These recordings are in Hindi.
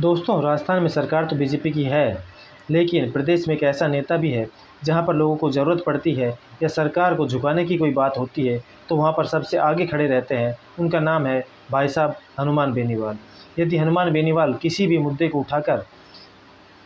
दोस्तों, राजस्थान में सरकार तो बीजेपी की है, लेकिन प्रदेश में एक ऐसा नेता भी है जहां पर लोगों को ज़रूरत पड़ती है या सरकार को झुकाने की कोई बात होती है तो वहां पर सबसे आगे खड़े रहते हैं। उनका नाम है भाई साहब हनुमान बेनीवाल। यदि हनुमान बेनीवाल किसी भी मुद्दे को उठाकर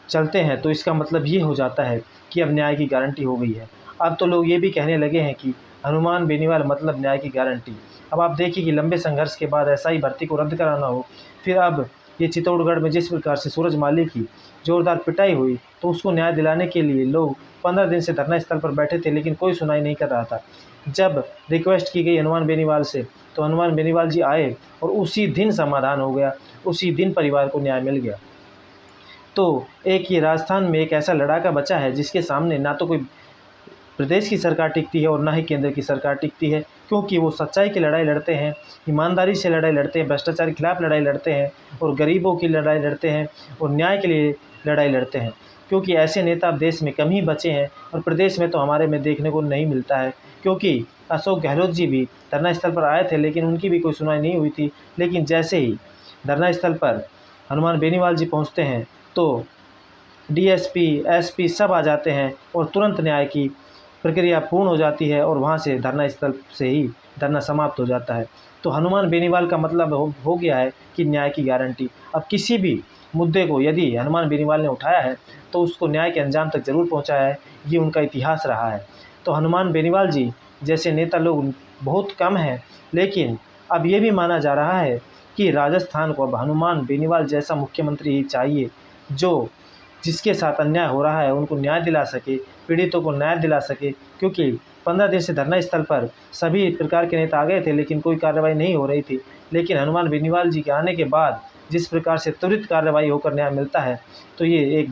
चलते हैं तो इसका मतलब ये हो जाता है कि अब न्याय की गारंटी हो गई है। अब तो लोग ये भी कहने लगे हैं कि हनुमान बेनीवाल मतलब न्याय की गारंटी। अब आप देखिए कि लंबे संघर्ष के बाद एसआई भर्ती को रद्द कराना हो, फिर अब ये चित्तौड़गढ़ में जिस प्रकार से सूरज माली की ज़ोरदार पिटाई हुई तो उसको न्याय दिलाने के लिए लोग 15 दिन से धरना स्थल पर बैठे थे, लेकिन कोई सुनाई नहीं कर रहा था। जब रिक्वेस्ट की गई हनुमान बेनीवाल से तो हनुमान बेनीवाल जी आए और उसी दिन समाधान हो गया, उसी दिन परिवार को न्याय मिल गया। तो एक ये राजस्थान में एक ऐसा लड़ाका बचा है जिसके सामने ना तो कोई प्रदेश की सरकार टिकती है और ना ही केंद्र की सरकार टिकती है, क्योंकि वो सच्चाई की लड़ाई लड़ते हैं, ईमानदारी से लड़ाई लड़ते हैं, भ्रष्टाचार के खिलाफ लड़ाई लड़ते हैं और गरीबों की लड़ाई लड़ते हैं और न्याय के लिए लड़ाई लड़ते हैं। क्योंकि ऐसे नेता अब देश में कम ही बचे हैं और प्रदेश में तो हमारे में देखने को नहीं मिलता है। क्योंकि अशोक गहलोत जी भी धरना स्थल पर आए थे, लेकिन उनकी भी कोई सुनवाई नहीं हुई थी। लेकिन जैसे ही धरना स्थल पर हनुमान बेनीवाल जी पहुँचते हैं तो डीएसपी, एसपी सब आ जाते हैं और तुरंत न्याय की प्रक्रिया पूर्ण हो जाती है और वहाँ से धरना स्थल से ही धरना समाप्त हो जाता है। तो हनुमान बेनीवाल का मतलब हो गया है कि न्याय की गारंटी। अब किसी भी मुद्दे को यदि हनुमान बेनीवाल ने उठाया है तो उसको न्याय के अंजाम तक ज़रूर पहुँचाया है, ये उनका इतिहास रहा है। तो हनुमान बेनीवाल जी जैसे नेता लोग बहुत कम हैं, लेकिन अब ये भी माना जा रहा है कि राजस्थान को अब हनुमान बेनीवाल जैसा मुख्यमंत्री ही चाहिए, जो जिसके साथ अन्याय हो रहा है उनको न्याय दिला सके, पीड़ितों को न्याय दिला सके। क्योंकि 15 दिन से धरना स्थल पर सभी प्रकार के नेता आ गए थे, लेकिन कोई कार्रवाई नहीं हो रही थी। लेकिन हनुमान बेनीवाल जी के आने के बाद जिस प्रकार से त्वरित कार्रवाई होकर न्याय मिलता है, तो ये एक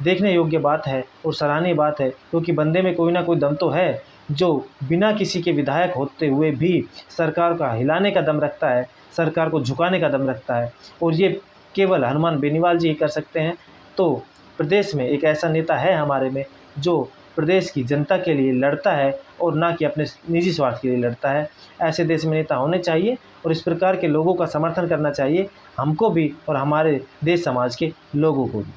देखने योग्य बात है और सराहनीय बात है। क्योंकि बंदे में कोई ना कोई दम तो है, जो बिना किसी के विधायक होते हुए भी सरकार का हिलाने का दम रखता है, सरकार को झुकाने का दम रखता है, और ये केवल हनुमान बेनीवाल जी ही कर सकते हैं। तो प्रदेश में एक ऐसा नेता है हमारे में जो प्रदेश की जनता के लिए लड़ता है और ना कि अपने निजी स्वार्थ के लिए लड़ता है। ऐसे देश में नेता होने चाहिए और इस प्रकार के लोगों का समर्थन करना चाहिए हमको भी और हमारे देश समाज के लोगों को भी।